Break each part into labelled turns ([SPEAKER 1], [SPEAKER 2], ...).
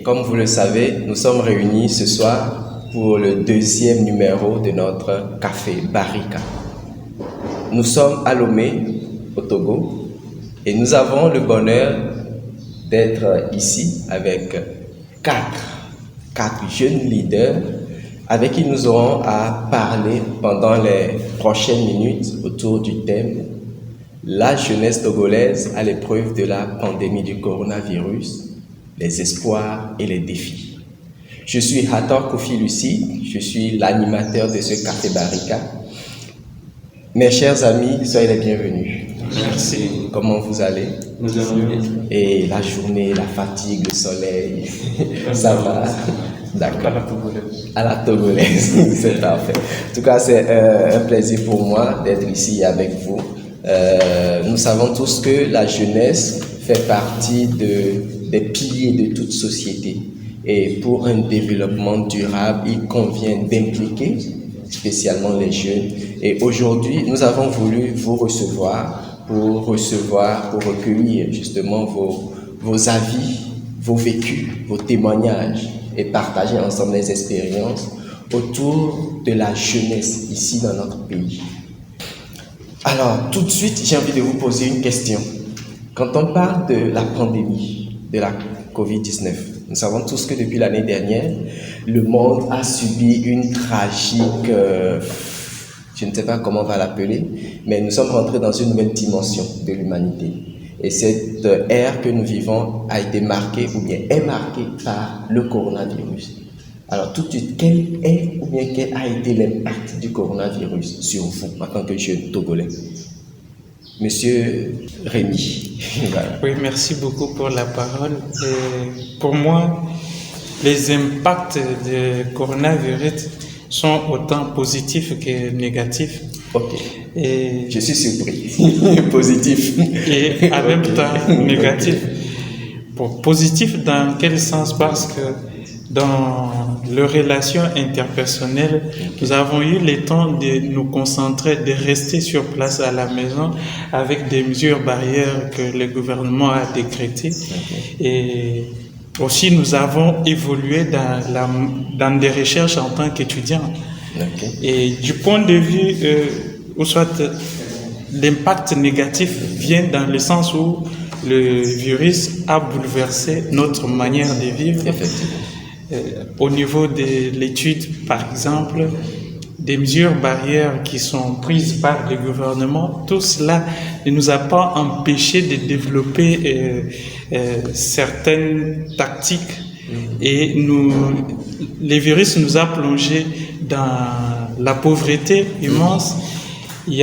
[SPEAKER 1] Comme vous le savez, nous sommes réunis ce soir pour le deuxième numéro de notre Café Barika. Nous sommes à Lomé, au Togo, et nous avons le bonheur d'être ici avec quatre jeunes leaders avec qui nous aurons à parler pendant les prochaines minutes autour du thème « La jeunesse togolaise à l'épreuve de la pandémie du coronavirus, les espoirs et les défis ». Je suis Hathor Kofi Lucie, je suis l'animateur de ce Café Barika. Mes chers amis, soyez les bienvenus.
[SPEAKER 2] Merci.
[SPEAKER 1] Comment vous allez?
[SPEAKER 2] Nous allons bien.
[SPEAKER 1] Et la journée, la fatigue, le soleil, ça va? D'accord. À la togolaise, c'est parfait. En tout cas, c'est un plaisir pour moi d'être ici avec vous. Nous savons tous que la jeunesse fait partie des piliers de toute société. Et pour un développement durable, il convient d'impliquer spécialement les jeunes. Et aujourd'hui, nous avons voulu vous recevoir pour recueillir justement vos avis, vos vécus, vos témoignages et partager ensemble les expériences autour de la jeunesse ici dans notre pays. Alors, tout de suite, j'ai envie de vous poser une question. Quand on parle de la pandémie, de la COVID-19, nous savons tous que depuis l'année dernière, le monde a subi une tragique, je ne sais pas comment on va l'appeler, mais nous sommes rentrés dans une nouvelle dimension de l'humanité. Et cette ère que nous vivons a été marquée ou bien est marquée par le coronavirus. Alors tout de suite, quel a été l'impact du coronavirus sur vous en tant que jeune Togolais? Monsieur Rémi.
[SPEAKER 2] Voilà. Oui, merci beaucoup pour la parole. Et pour moi, les impacts du coronavirus sont autant positifs que négatifs.
[SPEAKER 1] Ok.
[SPEAKER 2] Et
[SPEAKER 1] je suis surpris. Positif.
[SPEAKER 2] Et en même temps négatif. Pour positif dans quel sens? Parce que dans les relations interpersonnelles, nous avons eu le temps de nous concentrer, de rester sur place à la maison avec des mesures barrières que le gouvernement a décrétées. Et aussi, nous avons évolué dans des recherches en tant qu'étudiants. Et du point de vue, ou soit l'impact négatif vient dans le sens où le virus a bouleversé notre manière de vivre. Au niveau de l'étude, par exemple, des mesures barrières qui sont prises par le gouvernement, tout cela ne nous a pas empêché de développer certaines tactiques. Et le virus nous a plongé dans la pauvreté immense. Il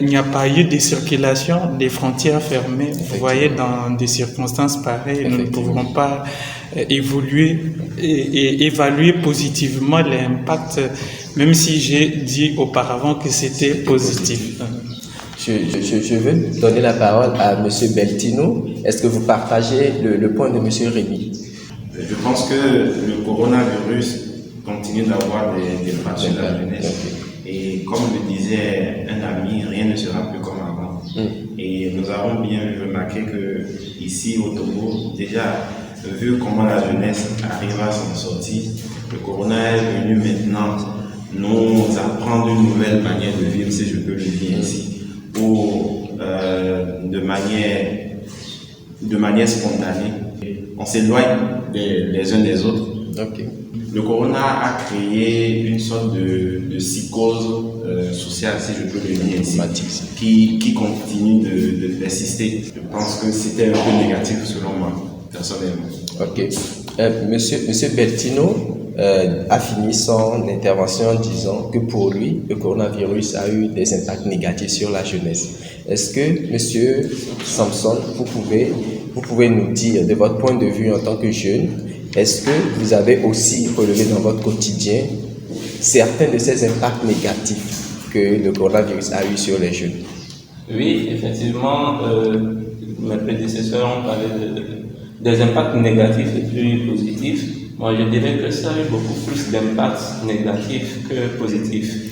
[SPEAKER 2] n'y a pas eu de circulation, des frontières fermées. Vous voyez, dans des circonstances pareilles, nous ne pouvons pas évoluer et évaluer positivement l'impact, même si j'ai dit auparavant que c'était positif.
[SPEAKER 1] Je veux donner la parole à M. Beltino. Est-ce que vous partagez le point de M. Rémi?
[SPEAKER 3] Je pense que le coronavirus continue d'avoir des impacts sur la jeunesse. Et comme le disait un ami, rien ne sera plus comme avant. Et nous avons bien remarqué que ici au Togo, déjà, vu comment la jeunesse arrive à s'en sortir, le corona est venu maintenant nous apprendre une nouvelle manière de vivre, si je peux le dire ici, où de manière spontanée, on s'éloigne les uns des autres. Le corona a créé une sorte de psychose sociale, si je peux le dire ici, qui continue de persister. Je pense que c'était un peu négatif selon moi, personnellement.
[SPEAKER 1] Ok. Monsieur Beltino a fini son intervention en disant que pour lui, le coronavirus a eu des impacts négatifs sur la jeunesse. Est-ce que, Monsieur Samson, vous pouvez nous dire de votre point de vue en tant que jeune, est-ce que vous avez aussi relevé dans votre quotidien certains de ces impacts négatifs que le coronavirus a eu sur les jeunes?
[SPEAKER 4] Oui, effectivement, mes prédécesseurs ont parlé des impacts négatifs et puis positifs. Moi, je dirais que ça a eu beaucoup plus d'impacts négatifs que positifs.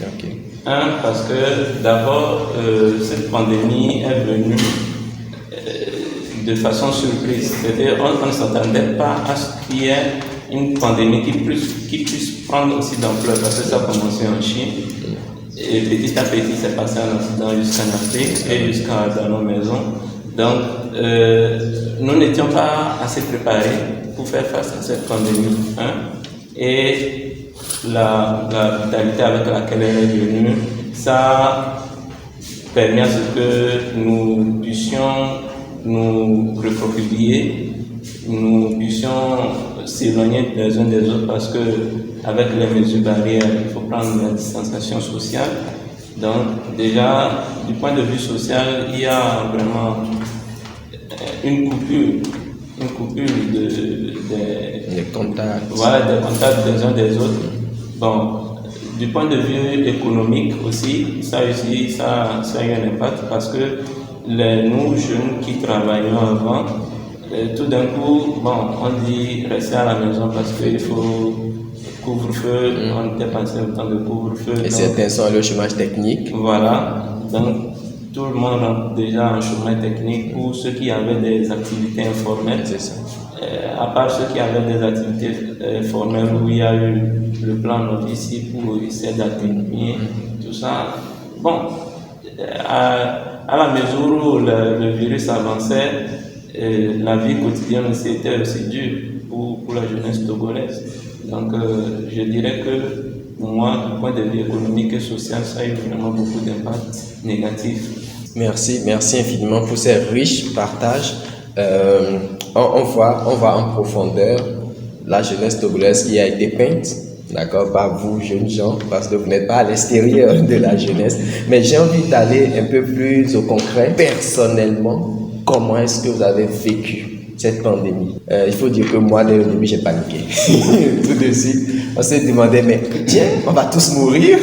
[SPEAKER 4] Parce que d'abord, cette pandémie est venue de façon surprise. C'est-à-dire on ne s'attendait pas à ce qu'il y ait une pandémie qui puisse prendre aussi d'ampleur, parce que ça a commencé en Chine. Et petit à petit, c'est passé en Occident jusqu'en Afrique et jusqu'à dans nos maisons. Donc, nous n'étions pas assez préparés pour faire face à cette pandémie. Hein? Et la vitalité avec laquelle elle est venue, ça permet à ce que nous puissions nous recroqueviller, nous puissions s'éloigner les uns des autres, parce que avec les mesures barrières, il faut prendre la distanciation sociale. Donc déjà, du point de vue social, il y a vraiment une coupure
[SPEAKER 1] des contacts.
[SPEAKER 4] Voilà, des contacts des uns des autres. Bon, du point de vue économique aussi, ça a eu un impact, parce que nous, jeunes qui travaillions avant, tout d'un coup, bon, on dit rester à la maison parce qu'il faut couvre-feu, on était passé au temps de couvre-feu.
[SPEAKER 1] Et certains sont allés au chômage technique.
[SPEAKER 4] Voilà, donc tout le monde rentre déjà en chômage technique pour ceux qui avaient des activités informelles.
[SPEAKER 1] C'est ça.
[SPEAKER 4] À part ceux qui avaient des activités formelles où il y a eu le plan Novici pour essayer d'atténuer tout ça. Bon, à la mesure où le virus avançait, la vie quotidienne aussi était aussi dure pour la jeunesse togolaise. Donc, je dirais que pour moi, du point de vue économique et social, ça a eu vraiment beaucoup d'impact négatif.
[SPEAKER 1] Merci infiniment pour ces riches partages. On voit en profondeur la jeunesse togolaise qui a été peinte, d'accord, par vous, jeunes gens, parce que vous n'êtes pas à l'extérieur de la jeunesse. Mais j'ai envie d'aller un peu plus au concret. Personnellement, comment est-ce que vous avez vécu cette pandémie? Il faut dire que moi, dès le début, j'ai paniqué. Tout de suite, on s'est demandé, mais tiens, on va tous mourir?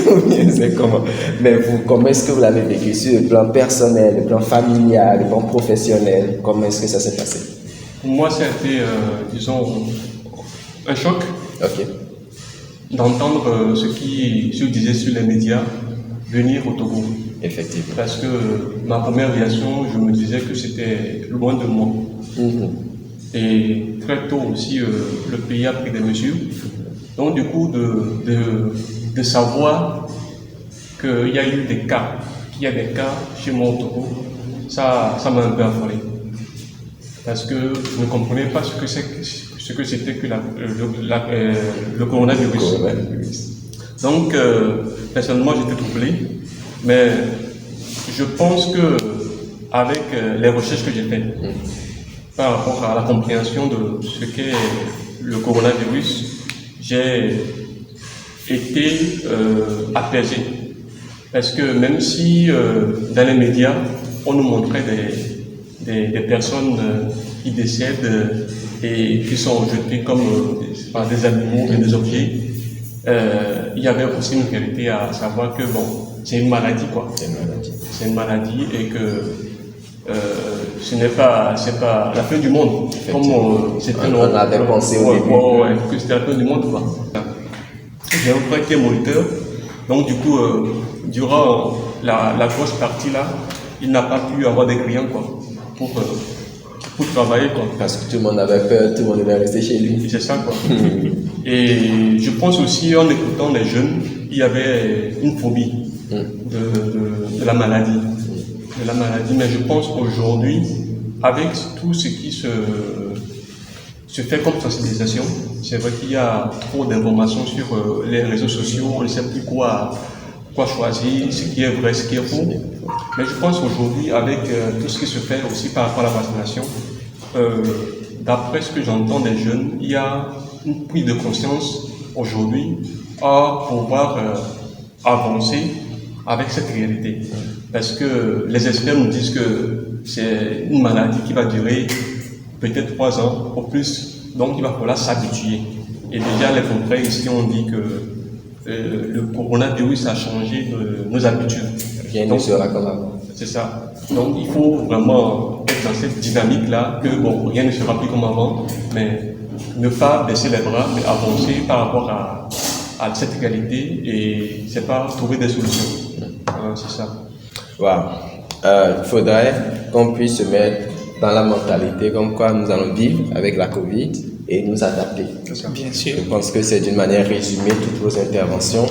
[SPEAKER 1] C'est comment? Mais vous, comment est-ce que vous l'avez vécu sur le plan personnel, le plan familial, le plan professionnel? Comment est-ce que ça s'est passé?
[SPEAKER 5] Pour moi, ça a été, disons, un choc.
[SPEAKER 1] Ok.
[SPEAKER 5] D'entendre ce qui se disait sur les médias venir au Togo.
[SPEAKER 1] Effectivement.
[SPEAKER 5] Parce que ma première réaction, je me disais que c'était loin de moi. Et très tôt aussi, le pays a pris des mesures. Donc du coup, de savoir qu'il y a eu des cas, qu'il y a des cas chez moi au Togo, ça m'a un peu affolé. Parce que je ne comprenais pas ce que c'était que le coronavirus. Donc, personnellement, j'étais troublé. Mais je pense que avec les recherches que j'ai faites par rapport à la compréhension de ce qu'est le coronavirus, j'ai été apaisé. Parce que même si dans les médias, on nous montrait des personnes qui décèdent et qui sont jetées comme par des animaux et des objets, il y avait aussi une réalité à savoir que bon, c'est une maladie quoi. C'est une maladie et que ce n'est pas la fin du monde comme
[SPEAKER 1] on avait pensé au début.
[SPEAKER 5] Que c'était la fin du monde quoi. J'ai un frère qui est moniteur, donc du coup durant la grosse partie là, il n'a pas pu avoir des clients quoi pour travailler quoi.
[SPEAKER 1] Parce que tout le monde avait peur, tout le monde devait rester chez lui.
[SPEAKER 5] C'est ça quoi. Et je pense aussi en écoutant les jeunes, il y avait une phobie de la maladie. De la maladie. Mais je pense qu'aujourd'hui, avec tout ce qui se fait comme sensibilisation, c'est vrai qu'il y a trop d'informations sur les réseaux sociaux, on ne sait plus quoi choisir, ce qui est vrai, ce qui est faux. Mais je pense qu'aujourd'hui, avec tout ce qui se fait aussi par rapport à la vaccination, d'après ce que j'entends des jeunes, il y a une prise de conscience aujourd'hui à pouvoir avancer avec cette réalité. Parce que les experts nous disent que c'est une maladie qui va durer peut-être 3 ans ou plus, donc il va falloir s'habituer. Et déjà, les confrères ici ont dit que le coronavirus a changé nos habitudes.
[SPEAKER 1] Rien ne sera comme avant.
[SPEAKER 5] C'est ça. Donc il faut vraiment être dans cette dynamique-là, que bon, rien ne sera plus comme avant, mais ne pas baisser les bras, mais avancer par rapport à cette réalité et c'est pas trouver des solutions. C'est ça.
[SPEAKER 1] Wow. Il faudrait qu'on puisse se mettre dans la mentalité comme quoi nous allons vivre avec la Covid et nous adapter.
[SPEAKER 2] Bien sûr.
[SPEAKER 1] Je pense que c'est d'une manière résumée toutes vos interventions.